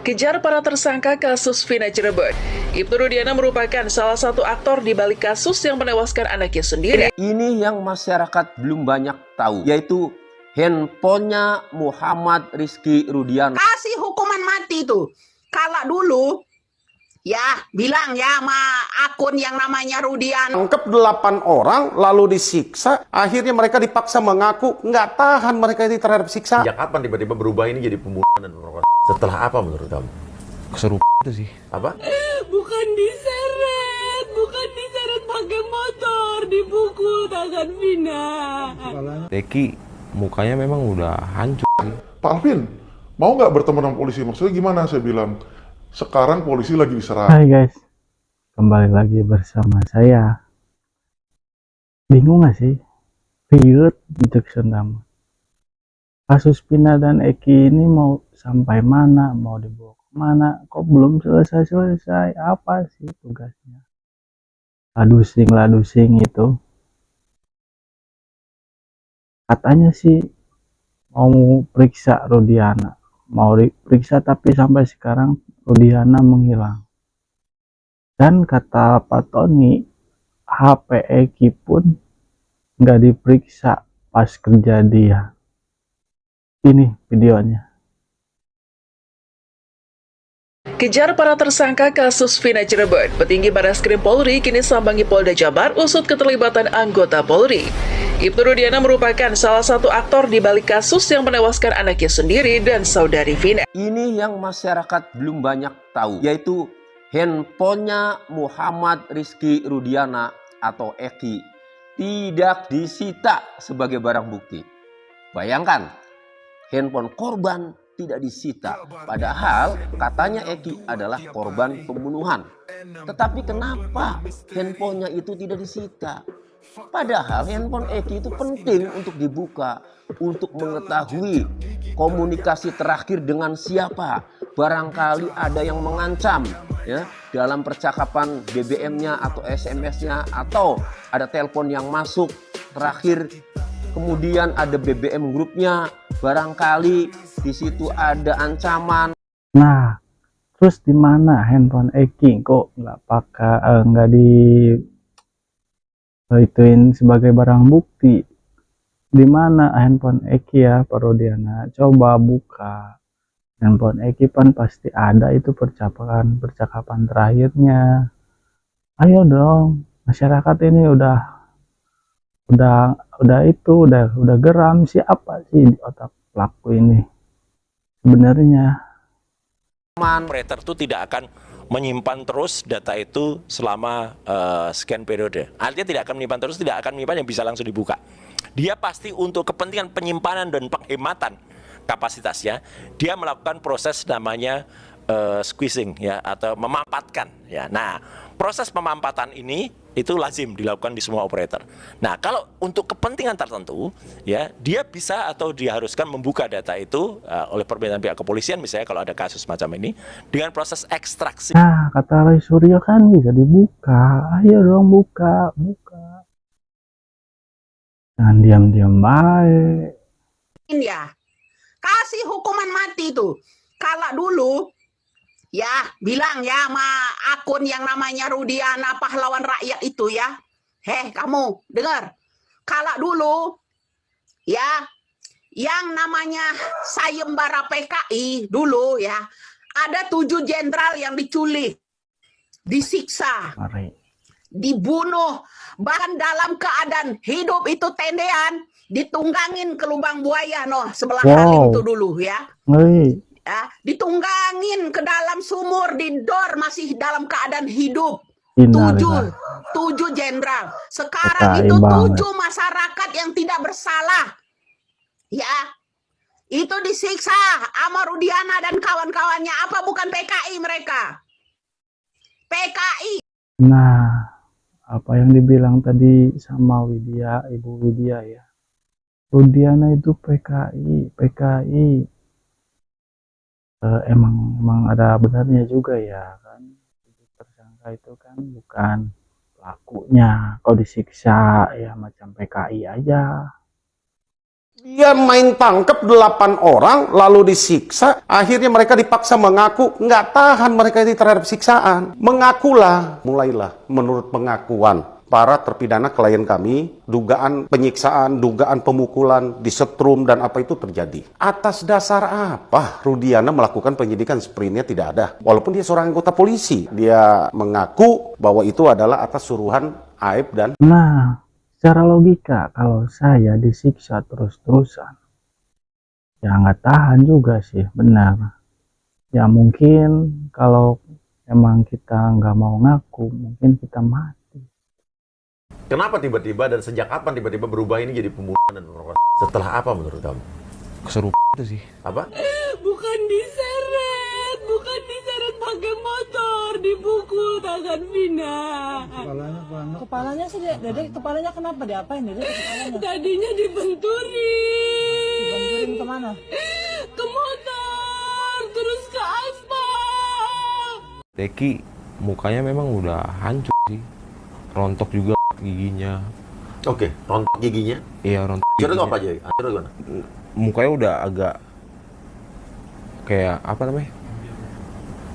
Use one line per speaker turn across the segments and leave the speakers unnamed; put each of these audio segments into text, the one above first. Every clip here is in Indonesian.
Kejar para tersangka kasus Vina Cirebon. Ibnu Rudiana merupakan salah satu aktor di balik kasus yang menewaskan anaknya sendiri.
Ini yang masyarakat belum banyak tahu, yaitu handphonenya Muhammad Rizky Rudiana.
Kasih hukuman mati tuh. Kalau dulu ya bilang ya sama akun yang namanya Rudiana.
Tangkap 8 orang lalu disiksa, akhirnya mereka dipaksa mengaku nggak tahan mereka ini terhadap siksa.
Sejak kapan tiba-tiba berubah ini jadi pembunuhan dan pemerkosaan? Setelah apa menurut kamu?
Keserupan itu sih.
Apa?
Bukan diseret pakai motor, dipukul tangan Vina.
Deki mukanya memang udah hancur.
Pak Alvin, mau nggak bertemu dengan polisi? Maksudnya gimana? Saya bilang, sekarang polisi lagi diserang.
Hai guys, kembali lagi bersama saya. Bingung gak sih? Riut untuk sendam. Kasus Vina dan Eki ini mau sampai mana? Mau dibawa kemana? Kok belum selesai-selesai? Apa sih tugasnya? Ladusing itu. Katanya sih mau periksa Rudiana. Mau diperiksa tapi sampai sekarang Rudiana menghilang. Dan kata Pak Tony, HP Eki pun nggak diperiksa pas kerja dia. Ini videonya.
Kejar para tersangka kasus Vina Cirebon. Petinggi Barreskrim Polri kini sambangi Polda Jabar usut keterlibatan anggota Polri. Ibnu Rudiana merupakan salah satu aktor di balik kasus yang menewaskan anaknya sendiri dan saudari Vina.
Ini yang masyarakat belum banyak tahu, yaitu handphonenya Muhammad Rizky Rudiana atau Eki tidak disita sebagai barang bukti. Bayangkan, handphone korban tidak disita, padahal katanya Eki adalah korban pembunuhan. Tetapi kenapa handphonenya itu tidak disita? Padahal handphone Eki itu penting untuk dibuka, untuk mengetahui komunikasi terakhir dengan siapa. Barangkali ada yang mengancam ya dalam percakapan BBM-nya atau SMS-nya, atau ada telepon yang masuk terakhir, kemudian ada BBM grupnya, barangkali di situ ada ancaman.
Nah, terus di mana handphone Eki? Kok nggak ituin sebagai barang bukti? Di mana handphone Eki ya, Pak Rudiana? Coba buka handphone Eki, kan pasti ada itu percakapan terakhirnya. Ayo dong, masyarakat ini udah geram, siapa sih di otak pelaku ini sebenarnya.
Operator itu tidak akan menyimpan terus data itu selama sekian periode. Artinya tidak akan menyimpan terus, tidak akan menyimpan yang bisa langsung dibuka. Dia pasti untuk kepentingan penyimpanan dan penghematan kapasitasnya, dia melakukan proses namanya squeezing ya, atau memampatkan ya. Nah, proses pemampatan ini itu lazim dilakukan di semua operator. Nah, kalau untuk kepentingan tertentu ya, dia bisa atau diharuskan membuka data itu oleh permintaan pihak kepolisian, misalnya kalau ada kasus macam ini dengan proses ekstraksi.
Nah, kata Roy Suryo kan bisa dibuka. Ayo dong buka. Jangan diam-diam baik.
Ya, kasih hukuman mati tuh. Kalau dulu ya bilang ya sama akun yang namanya Rudiana pahlawan rakyat itu ya. Kamu dengar. Kalau dulu ya yang namanya sayembara PKI dulu ya, ada 7 jenderal yang diculik, disiksa, dibunuh, bahkan dalam keadaan hidup itu tendean, ditunggangin ke lubang buaya sebelah kali itu dulu ya. Ya, ditunggangin ke dalam sumur, didor masih dalam keadaan hidup. 7 jenderal. Sekarang itu 7 masyarakat yang tidak bersalah. Ya, itu disiksa sama Rudiana dan kawan-kawannya. Apa bukan PKI mereka? PKI.
Nah, apa yang dibilang tadi sama Ibu Widya ya. Rudiana itu PKI. Emang ada benarnya juga ya kan, tersangka itu kan bukan pelakunya. Kalau disiksa ya macam PKI aja,
Dia main tangkap 8 orang, lalu disiksa. Akhirnya mereka dipaksa mengaku, nggak tahan mereka ini terhadap siksaan. Mengakulah, mulailah menurut pengakuan para terpidana klien kami, dugaan penyiksaan, dugaan pemukulan, disetrum, dan apa itu terjadi. Atas dasar apa Rudiana melakukan penyidikan sprintnya tidak ada. Walaupun dia seorang anggota polisi, dia mengaku bahwa itu adalah atas suruhan Aib dan...
Nah, secara logika, kalau saya disiksa terus-terusan, ya nggak tahan juga sih, benar. Ya mungkin kalau emang kita nggak mau ngaku, mungkin kita mati.
Kenapa tiba-tiba dan sejak kapan tiba-tiba berubah ini jadi pembunuhan dan pemerkosaan? Setelah apa menurut kamu?
Keserupan itu sih.
Apa?
Bukan diseret pakai motor, dipukul tangan Vina.
Kepalanya sih, Dede, kepalanya kenapa? Diapain Dede kepalanya?
Tadinya dibenturin.
Dibenturin kemana?
Ke motor, terus ke aspal.
Teki mukanya memang udah hancur sih. Rontok juga giginya.
Oke, rontok giginya.
Iya, rontok
Hancur itu
giginya.
apa aja? Hancur itu gimana?
Mukanya udah agak kayak apa namanya?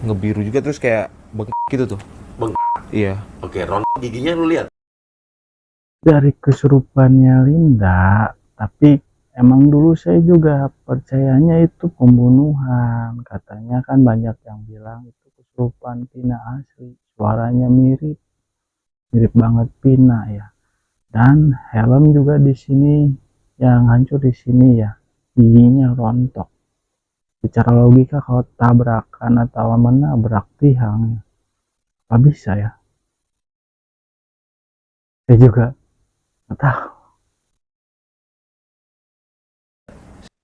Ngebiru juga, terus kayak bengkak gitu tuh.
Bengkak?
Iya.
Oke, rontok giginya lu lihat?
Dari kesurupannya Linda, tapi emang dulu saya juga percayanya itu pembunuhan. Katanya kan banyak yang bilang itu kesurupan Pina asli. Suaranya mirip banget Pina ya. Dan helm juga di sini yang hancur di sini ya, giginya rontok. Secara logika kalau tabrakan atau menabrak tiang, apa bisa ya? Saya juga nggak tahu.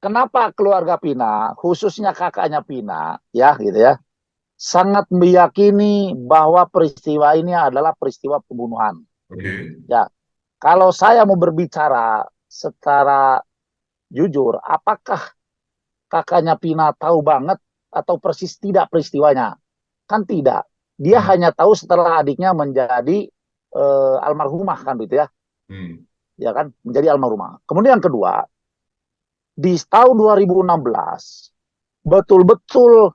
Kenapa keluarga Pina, khususnya kakaknya Pina, ya gitu ya, sangat meyakini bahwa peristiwa ini adalah peristiwa pembunuhan. Ya, kalau saya mau berbicara secara jujur, apakah kakaknya Pina tahu banget atau persis tidak peristiwanya? Kan tidak. Dia hanya tahu setelah adiknya menjadi almarhumah kan gitu ya. Ya kan, menjadi almarhumah. Kemudian yang kedua, di tahun 2016 betul-betul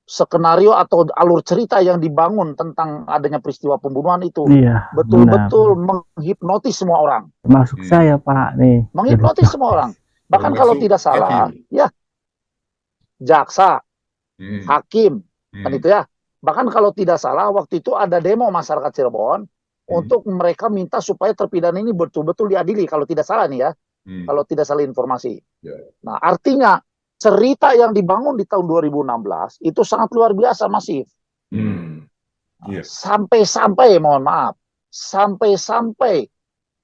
skenario atau alur cerita yang dibangun tentang adanya peristiwa pembunuhan itu betul-betul menghipnotis semua orang.
Termasuk saya Pak nih.
Menghipnotis semua orang. Bahkan kalau tidak salah, ya jaksa, hakim, kan itu ya. Bahkan kalau tidak salah waktu itu ada demo masyarakat Cirebon untuk mereka minta supaya terpidana ini betul-betul diadili. Kalau tidak salah nih ya, kalau tidak salah informasi. Nah artinya cerita yang dibangun di tahun 2016 itu sangat luar biasa masif. Sampai-sampai, mohon maaf, sampai-sampai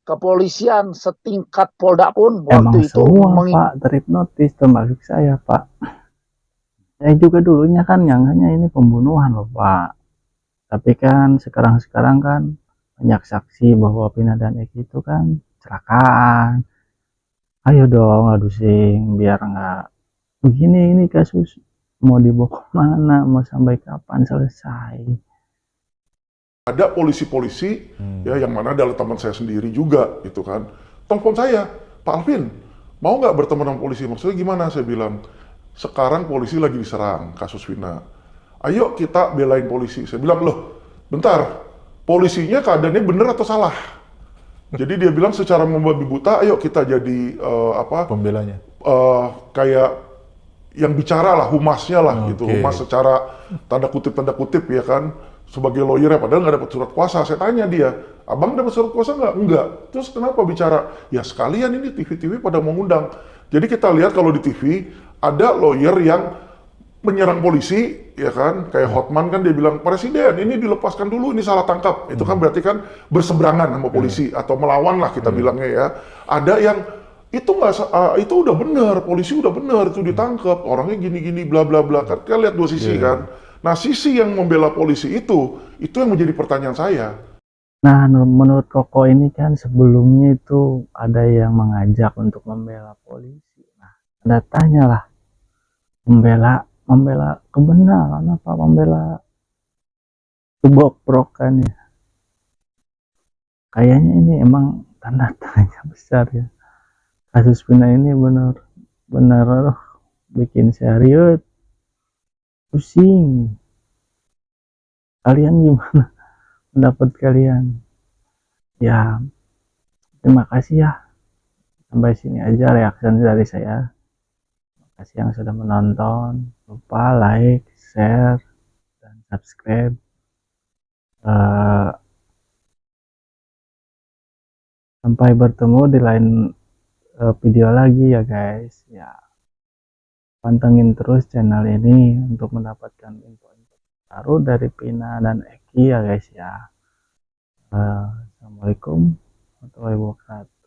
kepolisian setingkat Polda pun waktu itu
Pak terhipnotis, termasuk saya Pak. Saya juga dulunya kan nyangkanya ini pembunuhan loh Pak. Tapi kan sekarang kan banyak saksi bahwa Pina dan Eki itu kan kecelakaan. Ayo dong adusin biar nggak begini, ini kasus mau dibawa kemana, mau sampai kapan selesai.
Ada polisi-polisi ya yang mana adalah teman saya sendiri juga gitu kan. Telepon saya, Pak Alvin, mau nggak bertemu dengan polisi? Maksudnya gimana? Saya bilang, sekarang polisi lagi diserang kasus Vina. Ayo kita belain polisi. Saya bilang, loh, bentar, polisinya keadaannya benar atau salah? Jadi dia bilang secara membabi buta, ayo kita jadi
pembelanya.
Kayak yang bicara lah, humasnya lah gitu. Humas secara tanda kutip ya kan. Sebagai lawyer ya, padahal nggak dapat surat kuasa. Saya tanya dia, abang dapat surat kuasa nggak? Enggak. Terus kenapa bicara? Ya sekalian ini TV-TV pada mengundang. Jadi kita lihat kalau di TV, ada lawyer yang menyerang polisi, ya kan? Kayak Hotman kan dia bilang, Presiden ini dilepaskan dulu, ini salah tangkap. Itu kan berarti kan berseberangan sama polisi, atau melawan lah kita bilangnya ya. Ada yang, itu itu udah benar, polisi udah benar, itu ditangkap, orangnya gini-gini, bla bla bla. Kan kita lihat dua sisi kan. Nah, sisi yang membela polisi itu yang menjadi pertanyaan saya.
Nah, menurut Koko ini kan sebelumnya itu ada yang mengajak untuk membela polisi. Nah, Anda tanyalah, membela kebenaran apa membela kebobrokan ya? Kayaknya ini emang tanda tanya besar ya. kasus Vina ini benar-benar bikin serius, pusing. Kalian gimana pendapat kalian? Ya, terima kasih ya. Sampai sini aja reaksi dari saya. Terima kasih yang sudah menonton. Lupa like, share, dan subscribe. Sampai bertemu di lain video lagi ya guys. Ya, pantengin terus channel ini untuk mendapatkan info-info baru dari Vina dan Eki ya guys ya. Assalamualaikum warahmatullahi wabarakatuh.